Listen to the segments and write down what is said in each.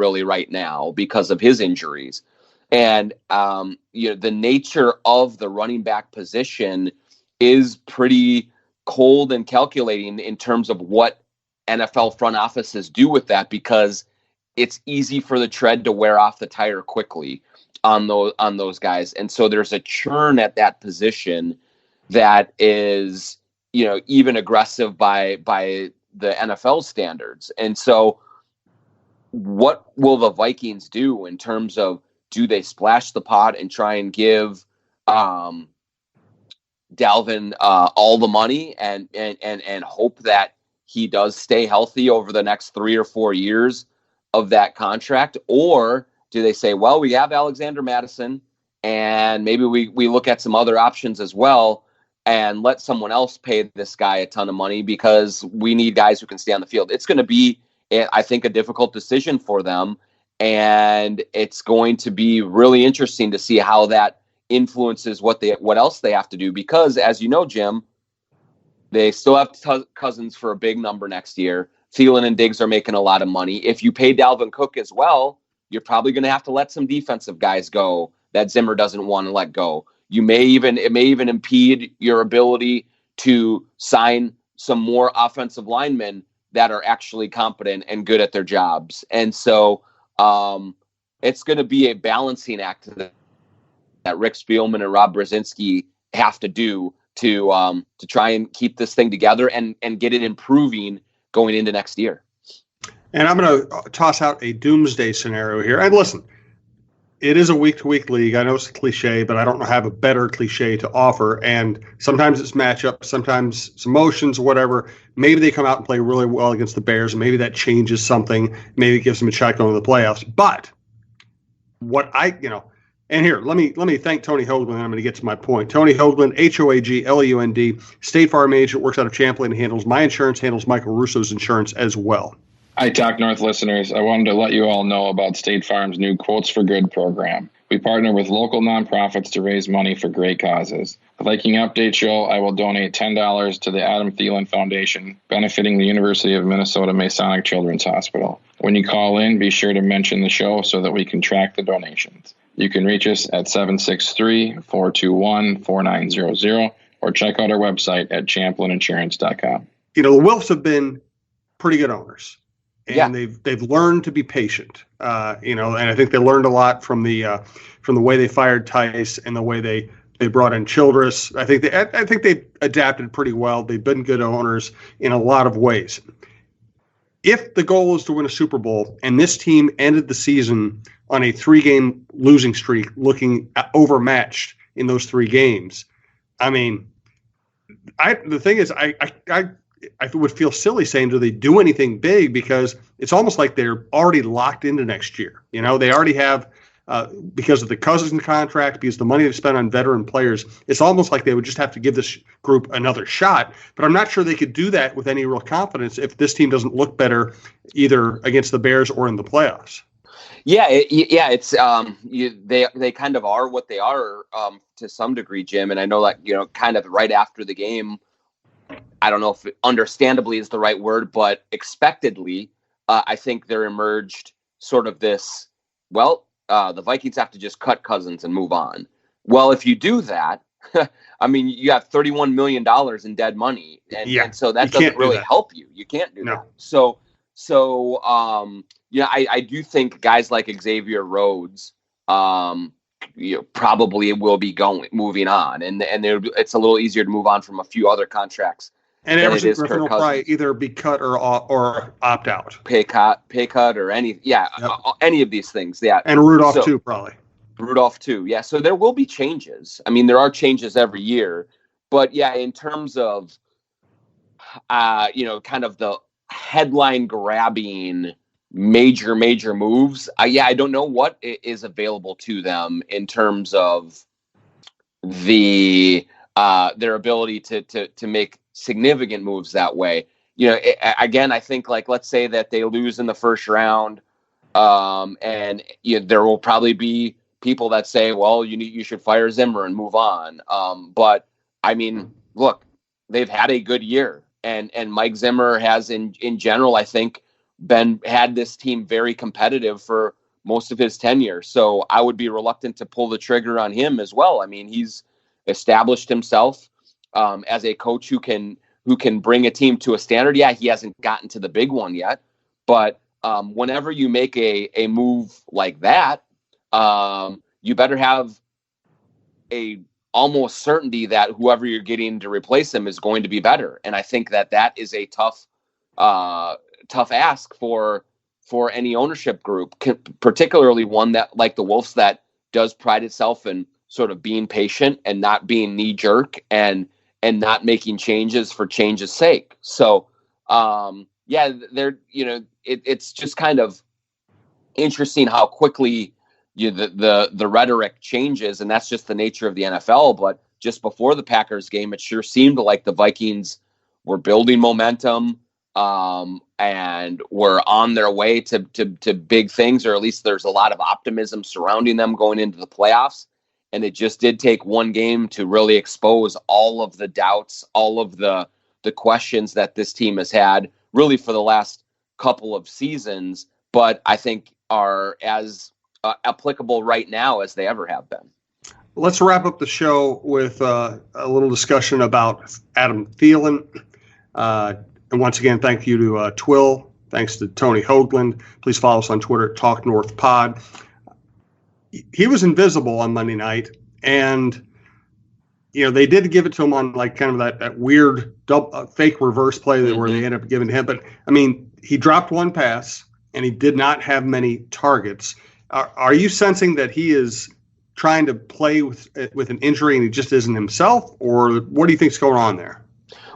really right now because of his injuries. And, the nature of the running back position is pretty cold and calculating in terms of what NFL front offices do with that, because it's easy for the tread to wear off the tire quickly on those guys. And so there's a churn at that position that is, even aggressive by the NFL standards. And so what will the Vikings do in terms of, do they splash the pot and try and give Dalvin all the money and hope that he does stay healthy over the next 3 or 4 years of that contract? Or do they say, well, we have Alexander Mattison and maybe we look at some other options as well and let someone else pay this guy a ton of money because we need guys who can stay on the field? It's going to be, I think, a difficult decision for them. And it's going to be really interesting to see how that influences what else they have to do. Because, as you know, Jim, they still have Cousins for a big number next year. Thielen and Diggs are making a lot of money. If you pay Dalvin Cook as well, you're probably going to have to let some defensive guys go that Zimmer doesn't want to let go. It may even impede your ability to sign some more offensive linemen that are actually competent and good at their jobs. And so it's going to be a balancing act that Rick Spielman and Rob Brzezinski have to do to try and keep this thing together and get it improving going into next year. And I'm going to toss out a doomsday scenario here. And listen, it is a week-to-week league. I know it's a cliche, but I don't have a better cliche to offer. And sometimes it's matchup, sometimes it's emotions, whatever. Maybe they come out and play really well against the Bears, and maybe that changes something. Maybe it gives them a shot going to the playoffs. But and here, let me thank Tony Hoaglund, and I'm going to get to my point. Tony Hoaglund, Hoaglund, State Farm agent, works out of Champlain, handles my insurance, handles Michael Russo's insurance as well. Hi, Talk North listeners. I wanted to let you all know about State Farm's new Quotes for Good program. We partner with local nonprofits to raise money for great causes. The Viking Update Show, I will donate $10 to the Adam Thielen Foundation, benefiting the University of Minnesota Masonic Children's Hospital. When you call in, be sure to mention the show so that we can track the donations. You can reach us at 763-421-4900 or check out our website at champlaininsurance.com. The Wilfs have been pretty good owners. And yeah. they've learned to be patient, and I think they learned a lot from the way they fired Tice and the way they brought in Childress. I think they adapted pretty well. They've been good owners in a lot of ways. If the goal is to win a Super Bowl, and this team ended the season on a 3-game losing streak, looking overmatched in those 3 games, I mean, the thing is, I would feel silly saying, do they do anything big? Because it's almost like they're already locked into next year. They already have, because of the Cousins contract, because the money they spent on veteran players, it's almost like they would just have to give this group another shot. But I'm not sure they could do that with any real confidence if this team doesn't look better either against the Bears or in the playoffs. Yeah, it's they kind of are what they are to some degree, Jim. And I know that, kind of right after the game, I don't know if understandably is the right word, but expectedly, I think there emerged sort of this, the Vikings have to just cut Cousins and move on. Well, if you do that, I mean, you have $31 million in dead money. And so that doesn't really help you. You can't do that. So I do think guys like Xavier Rhodes, probably will be moving on. And it's a little easier to move on from a few other contracts. And Everson Griffin will probably either be cut or opt out. Pay cut or any of these things. Yeah. And Rudolph too, probably. Rudolph too. Yeah. So there will be changes. I mean, there are changes every year, but yeah, in terms of, kind of the headline grabbing major moves. I don't know what is available to them in terms of their ability to make significant moves that way. Again, I think, like, let's say that they lose in the first round, and there will probably be people that say, well, you should fire Zimmer and move on. But I mean, look, they've had a good year, and Mike Zimmer has in general, I think, had this team very competitive for most of his tenure. So I would be reluctant to pull the trigger on him as well. I mean, he's established himself as a coach who can bring a team to a standard. Yeah, he hasn't gotten to the big one yet, but whenever you make a move like that, you better have a almost certainty that whoever you're getting to replace him is going to be better. And I think that is a tough ask for any ownership group, particularly one that like the Wolves that does pride itself in sort of being patient and not being knee jerk and not making changes for change's sake. So it's just kind of interesting how quickly the rhetoric changes, and that's just the nature of the NFL. But just before the Packers game, it sure seemed like the Vikings were building momentum and were on their way to big things, or at least there's a lot of optimism surrounding them going into the playoffs. And it just did take one game to really expose all of the doubts, all of the questions that this team has had really for the last couple of seasons, but I think are as applicable right now as they ever have been. Let's wrap up the show with a little discussion about Adam Thielen. And once again, thank you to Twill. Thanks to Tony Hoaglund. Please follow us on Twitter at TalkNorthPod. He was invisible on Monday night, and they did give it to him on like kind of that weird fake reverse play where they ended up giving to him. But I mean, he dropped one pass, and he did not have many targets. Are you sensing that he is trying to play with an injury and he just isn't himself, or what do you think's going on there?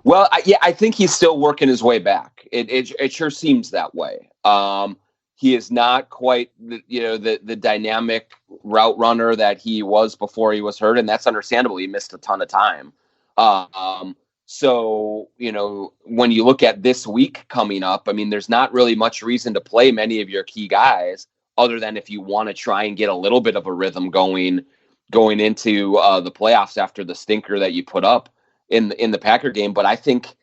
Well, I think he's still working his way back. It sure seems that way. He is not quite the dynamic route runner that he was before he was hurt, and that's understandable. He missed a ton of time. So when you look at this week coming up, I mean, there's not really much reason to play many of your key guys, other than if you want to try and get a little bit of a rhythm going into the playoffs after the stinker that you put up in the Packer game. But I think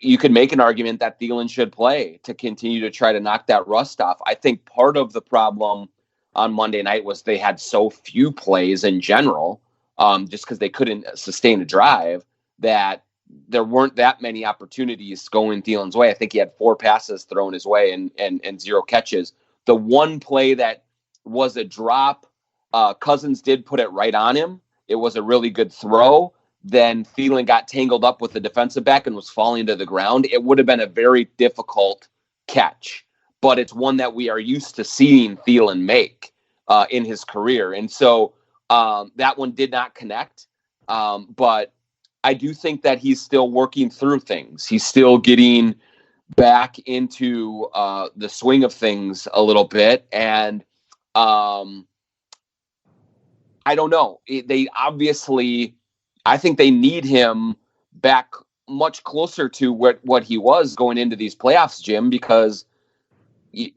you could make an argument that Thielen should play to continue to try to knock that rust off. I think part of the problem on Monday night was they had so few plays in general, just because they couldn't sustain a drive, that there weren't that many opportunities going Thielen's way. I think he had 4 passes thrown his way and 0 catches. The one play that was a drop, Cousins did put it right on him. It was a really good throw. Then Thielen got tangled up with the defensive back and was falling to the ground. It would have been a very difficult catch, but it's one that we are used to seeing Thielen make in his career. And so that one did not connect. But I do think that he's still working through things. He's still getting back into the swing of things a little bit. And I don't know. They obviously, I think they need him back much closer to what he was going into these playoffs, Jim, because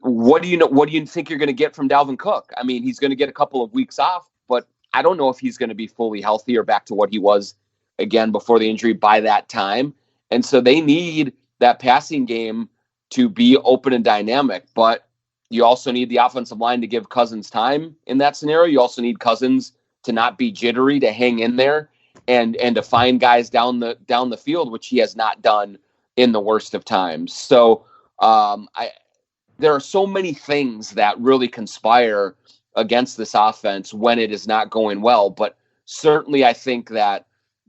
what do you think you're going to get from Dalvin Cook? I mean, he's going to get a couple of weeks off, but I don't know if he's going to be fully healthy or back to what he was again before the injury by that time. And so they need that passing game to be open and dynamic, but you also need the offensive line to give Cousins time in that scenario. You also need Cousins to not be jittery, to hang in there and to find guys down the field, which he has not done in the worst of times. So there are so many things that really conspire against this offense when it is not going well. But certainly I think that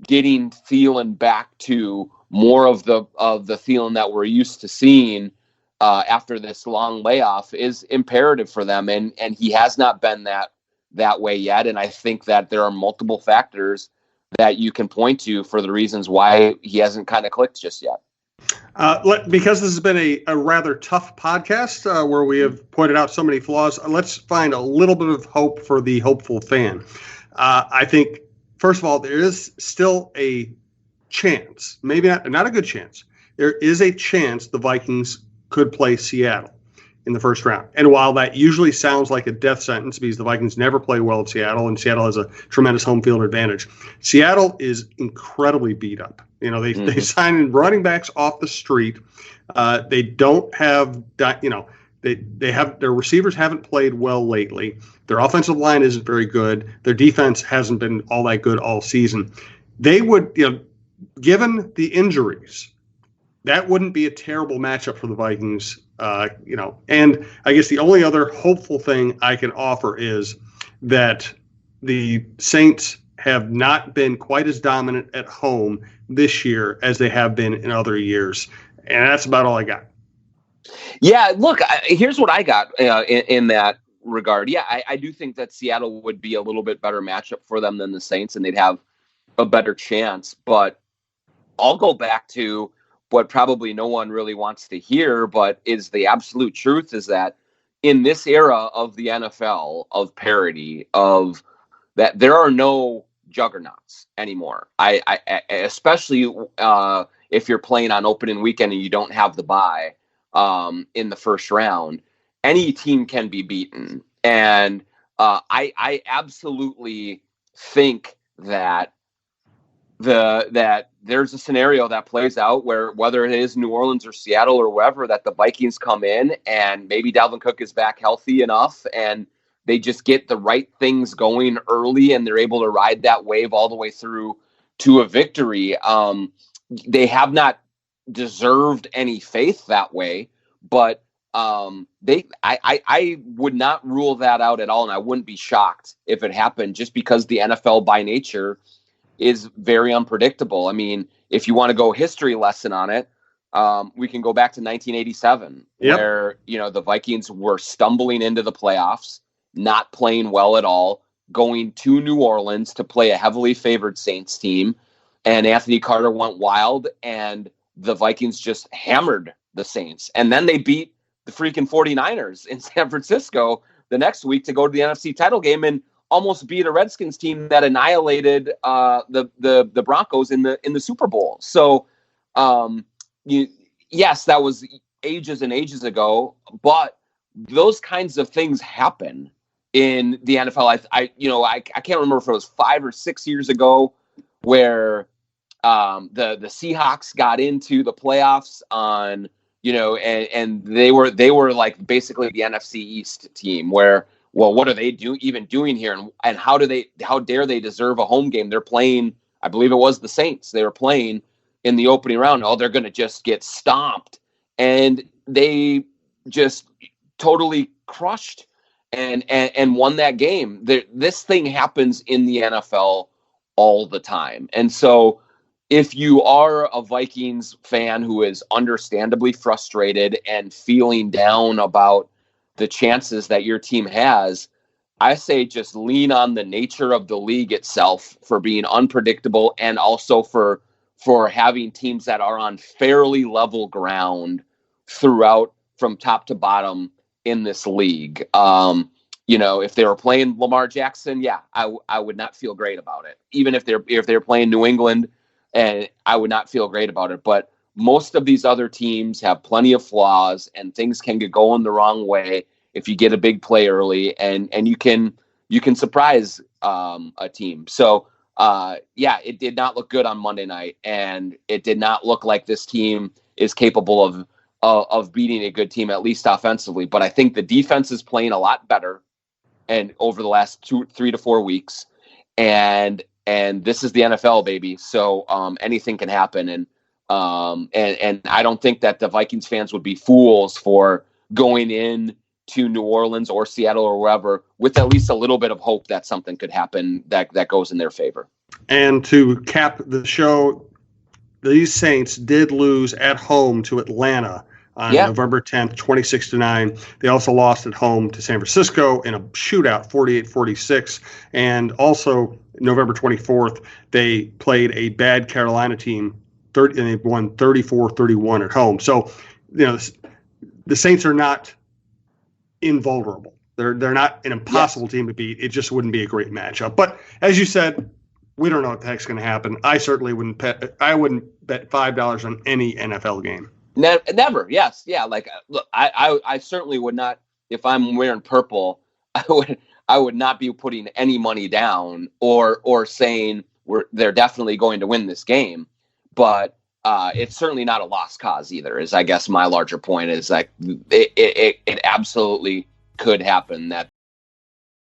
getting Thielen back to more of the Thielen that we're used to seeing after this long layoff is imperative for them. And he has not been that way yet. And I think that there are multiple factors that you can point to for the reasons why he hasn't kind of clicked just yet. Because this has been a rather tough podcast where we have pointed out so many flaws, let's find a little bit of hope for the hopeful fan. I think, first of all, there is still a chance, maybe not a good chance. There is a chance the Vikings could play Seattle in the first round. And while that usually sounds like a death sentence because the Vikings never play well at Seattle and Seattle has a tremendous home field advantage, Seattle is incredibly beat up. They sign in running backs off the street. They don't have, they have their receivers haven't played well lately. Their offensive line isn't very good. Their defense hasn't been all that good all season. They would, given the injuries, that wouldn't be a terrible matchup for the Vikings. And I guess the only other hopeful thing I can offer is that the Saints have not been quite as dominant at home this year as they have been in other years. And that's about all I got. Yeah, look, here's what I got in that regard. Yeah, I do think that Seattle would be a little bit better matchup for them than the Saints, and they'd have a better chance. But I'll go back to what probably no one really wants to hear, but is the absolute truth, is that in this era of the NFL, of parity, of that, there are no juggernauts anymore. I especially if you're playing on opening weekend and you don't have the bye in the first round, any team can be beaten. And I absolutely think that that there's a scenario that plays out where, whether it is New Orleans or Seattle or wherever, that the Vikings come in and maybe Dalvin Cook is back healthy enough and they just get the right things going early and they're able to ride that wave all the way through to a victory. They have not deserved any faith that way, but I would not rule that out at all, and I wouldn't be shocked if it happened, just because the NFL by nature is very unpredictable. I mean, if you want to go history lesson on it, we can go back to 1987, where the Vikings were stumbling into the playoffs, not playing well at all, going to New Orleans to play a heavily favored Saints team, and Anthony Carter went wild, and the Vikings just hammered the Saints. And then they beat the freaking 49ers in San Francisco the next week to go to the NFC title game and almost beat a Redskins team that annihilated the Broncos in the Super Bowl. So, yes, that was ages and ages ago, but those kinds of things happen in the NFL. I can't remember if it was 5 or 6 years ago where the Seahawks got into the playoffs on, and they were like basically the NFC East team where, well, what are they doing here? And how dare they deserve a home game? They're playing, I believe it was the Saints. They were playing in the opening round. Oh, they're going to just get stomped. And they just totally crushed and won that game. This thing happens in the NFL all the time. And so if you are a Vikings fan who is understandably frustrated and feeling down about the chances that your team has, I say just lean on the nature of the league itself for being unpredictable, and also for having teams that are on fairly level ground throughout from top to bottom in this league. If they were playing Lamar Jackson, I would not feel great about it. Even if they're playing New England, and I would not feel great about it. But most of these other teams have plenty of flaws, and things can get going the wrong way if you get a big play early, and you can surprise a team. So it did not look good on Monday night, and it did not look like this team is capable of beating a good team, at least offensively. But I think the defense is playing a lot better, and over the last 3 to 4 weeks, and this is the NFL, baby. So anything can happen, and I don't think that the Vikings fans would be fools for going in to New Orleans or Seattle or wherever with at least a little bit of hope that something could happen that goes in their favor. And to cap the show, these Saints did lose at home to Atlanta on November 10th, 26-9. They also lost at home to San Francisco in a shootout, 48-46. And also November 24th, they played a bad Carolina team, and they won 34-31 at home. So, the Saints are not invulnerable. They're not an impossible team to beat. It just wouldn't be a great matchup. But as you said, we don't know what the heck's going to happen. I certainly wouldn't bet $5 on any NFL game. Never. Yes. Yeah. Like, look, I certainly would not, if I'm wearing purple, I would not be putting any money down or saying they're definitely going to win this game. But it's certainly not a lost cause either. Is I guess my larger point is like it absolutely could happen that